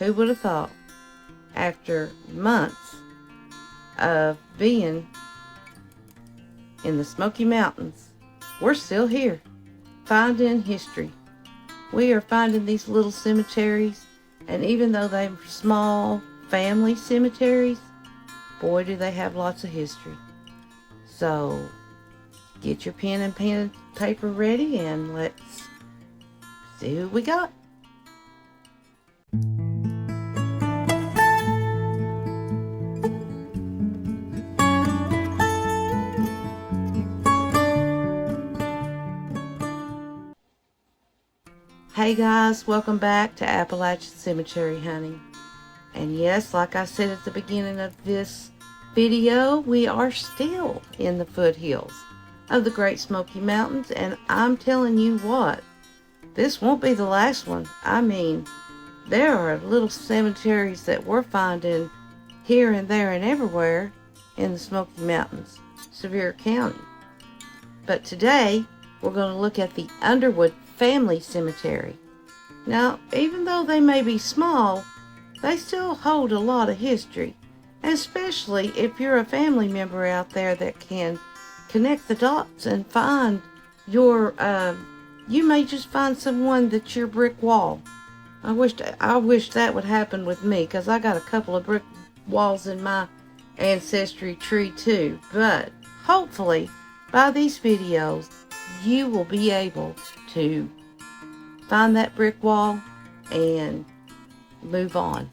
Who would have thought, after months of being in the Smoky Mountains, we're still here, finding history. We are finding these little cemeteries, and even though they're small family cemeteries, boy, do they have lots of history. So, get your pen and paper ready, and let's see who we got. Hey guys, welcome back to Appalachian Cemetery Hunting. And yes, like I said at the beginning of this video, we are still in the foothills of the Great Smoky Mountains, and I'm telling you what, this won't be the last one. I mean, there are little cemeteries that we're finding here and there and everywhere in the Smoky Mountains, Sevier County. But today, we're going to look at the Underwood Family Cemetery. Now, even though they may be small, they still hold a lot of history, especially if you're a family member out there that can connect the dots and find your, you may just find someone that's your brick wall. I wish that would happen with me, because I got a couple of brick walls in my ancestry tree too. But hopefully, by these videos, you will be able to find that brick wall and move on.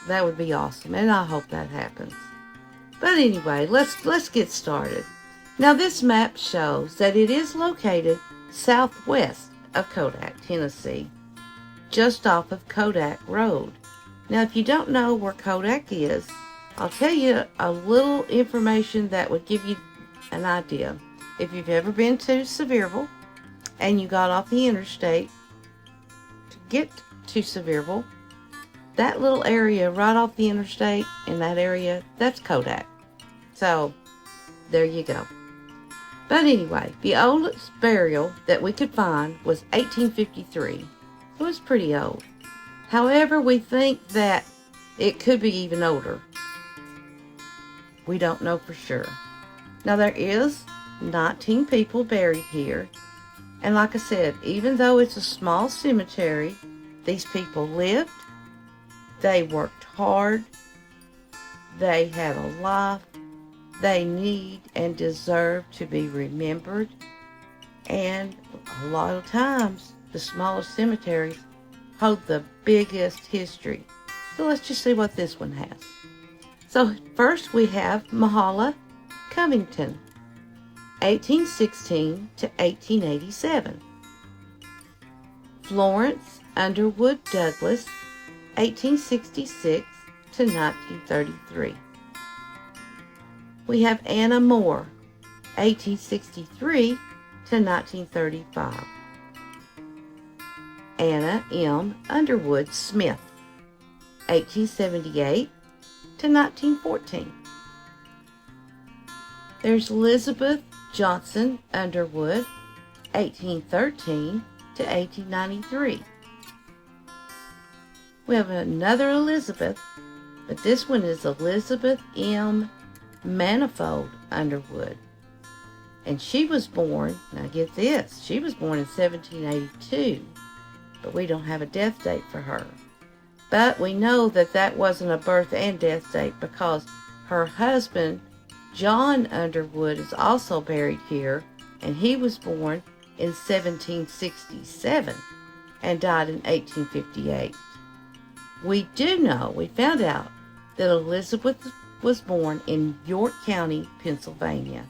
That would be awesome, and I hope that happens. But anyway, let's get started. Now, this map shows that it is located southwest of Kodak, Tennessee, just off of Kodak Road. Now, if you don't know where Kodak is, I'll tell you a little information that would give you an idea. If you've ever been to Sevierville and you got off the interstate to get to Sevierville, that little area right off the interstate, in that area, that's Kodak. So, there you go. But anyway, the oldest burial that we could find was 1853. It was pretty old. However, we think that it could be even older. We don't know for sure. Now, there is 19 people buried here. And like I said, even though it's a small cemetery, these people lived, they worked hard, they had a life, they need and deserve to be remembered. And a lot of times, the smallest cemeteries hold the biggest history. So let's just see what this one has. So first we have Mahala Covington, 1816 to 1887. Florence Underwood Douglas, 1866 to 1933. We have Anna Moore, 1863 to 1935. Anna M. Underwood Smith, 1878 to 1914. There's Elizabeth Johnson Underwood, 1813 to 1893. We have another Elizabeth, but this one is Elizabeth M. Manifold Underwood. And she was born, now get this, she was born in 1782, but we don't have a death date for her. But we know that that wasn't a birth and death date, because her husband, John Underwood, is also buried here, and he was born in 1767 and died in 1858. We do know, we found out, that Elizabeth was born in York County, Pennsylvania.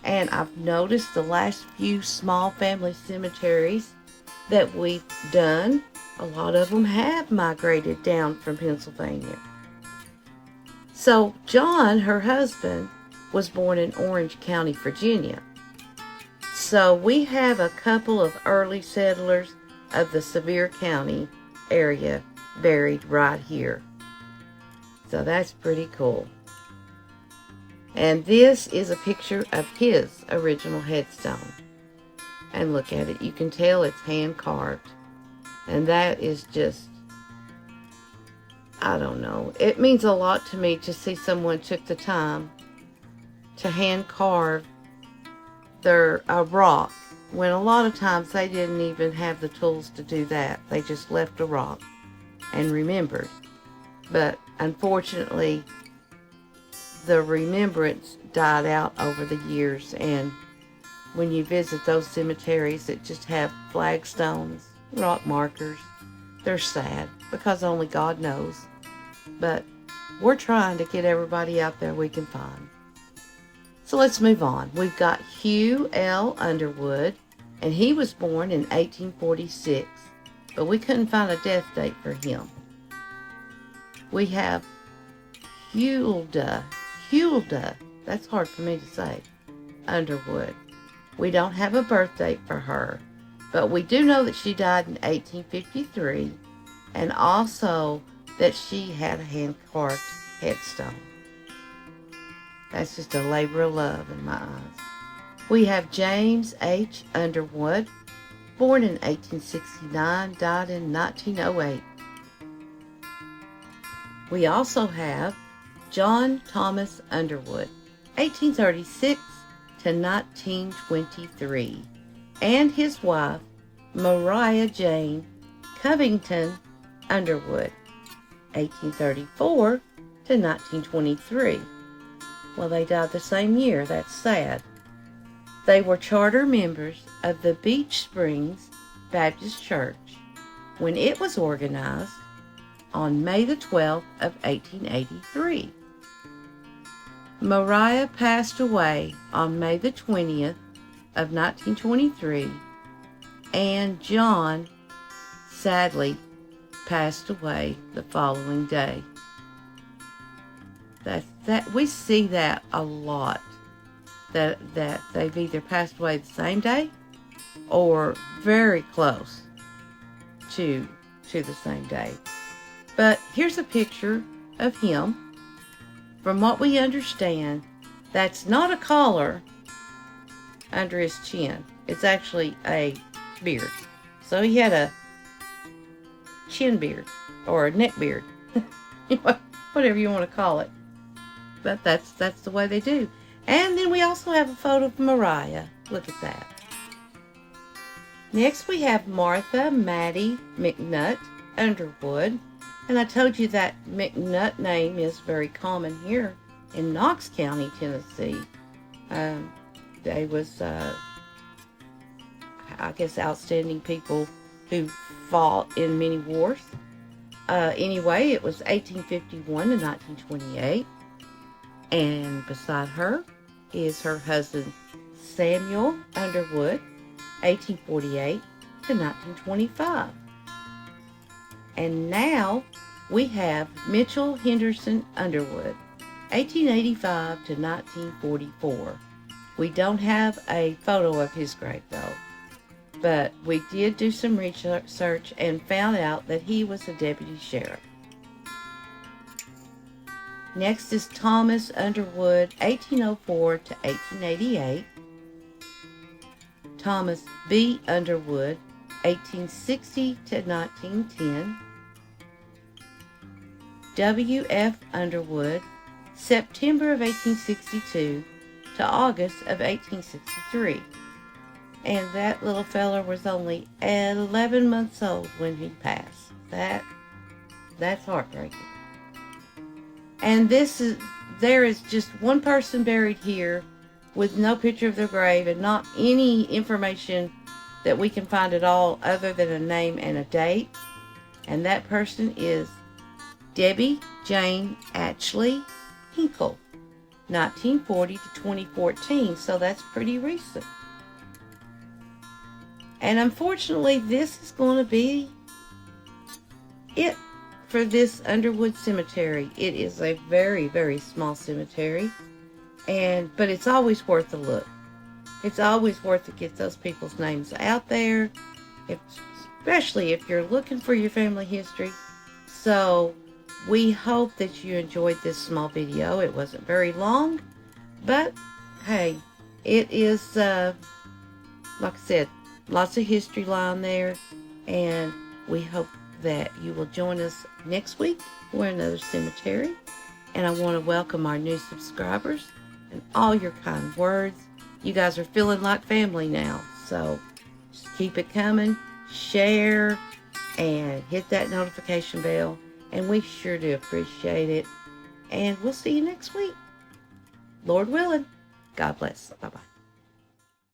And I've noticed the last few small family cemeteries that we've done, a lot of them have migrated down from Pennsylvania. So John, her husband, was born in Orange County, Virginia. So we have a couple of early settlers of the Sevier County area buried right here. So that's pretty cool. And this is a picture of his original headstone. And look at it. You can tell it's hand carved. And that is just I don't know. It means a lot to me to see someone took the time to hand carve a rock, when a lot of times they didn't even have the tools to do that. They just left a rock and remembered. But unfortunately, the remembrance died out over the years, and when you visit those cemeteries that just have flagstones, rock markers, they're sad because only God knows. But we're trying to get everybody out there we can find. So let's move on. We've got Hugh L. Underwood, and he was born in 1846, but we couldn't find a death date for him. We have Hulda, that's hard for me to say, Underwood. We don't have a birth date for her, but we do know that she died in 1853, and also that she had a hand-carved headstone. That's just a labor of love in my eyes. We have James H. Underwood, born in 1869, died in 1908. We also have John Thomas Underwood, 1836 to 1923, and his wife, Maria Jane Covington Underwood, 1834 to 1923. Well, they died the same year. That's sad. They were charter members of the Beach Springs Baptist Church when it was organized on May the 12th of 1883. Mariah passed away on May the 20th of 1923, and John sadly passed away the following day. That we see that a lot, that they've either passed away the same day or very close to the same day. But here's a picture of him. From what we understand, that's not a collar under his chin. It's actually a beard. So he had a chin beard or a neck beard, whatever you want to call it. But that's the way they do. And then we also have a photo of Mariah. Look at that. Next we have Martha Maddie McNutt Underwood. And I told you that McNutt name is very common here in Knox County, Tennessee. They was, I guess, outstanding people who fought in many wars. Anyway, it was 1851 to 1928. And beside her is her husband, Samuel Underwood, 1848 to 1925. And now we have Mitchell Henderson Underwood, 1885 to 1944. We don't have a photo of his grave though, but we did do some research and found out that he was a deputy sheriff. Next is Thomas Underwood, 1804 to 1888. Thomas B. Underwood, 1860 to 1910. W.F. Underwood, September of 1862 to August of 1863. And that little fella was only 11 months old when he passed. That's heartbreaking. And there is just one person buried here with no picture of their grave and not any information that we can find at all other than a name and a date. And that person is Debbie Jane Ashley Hinkle, 1940 to 2014. So that's pretty recent. And unfortunately, this is going to be it for this Underwood Cemetery. It is a very, very small cemetery, but it's always worth a look. It's always worth to get those people's names out there, especially if you're looking for your family history. So we hope that you enjoyed this small video. It wasn't very long, but hey, it is, like I said, lots of history lying there, and we hope that you will join us next week for another cemetery. And I want to welcome our new subscribers and all your kind words. You guys are feeling like family now. So just keep it coming. Share and hit that notification bell. And we sure do appreciate it. And we'll see you next week. Lord willing. God bless. Bye-bye.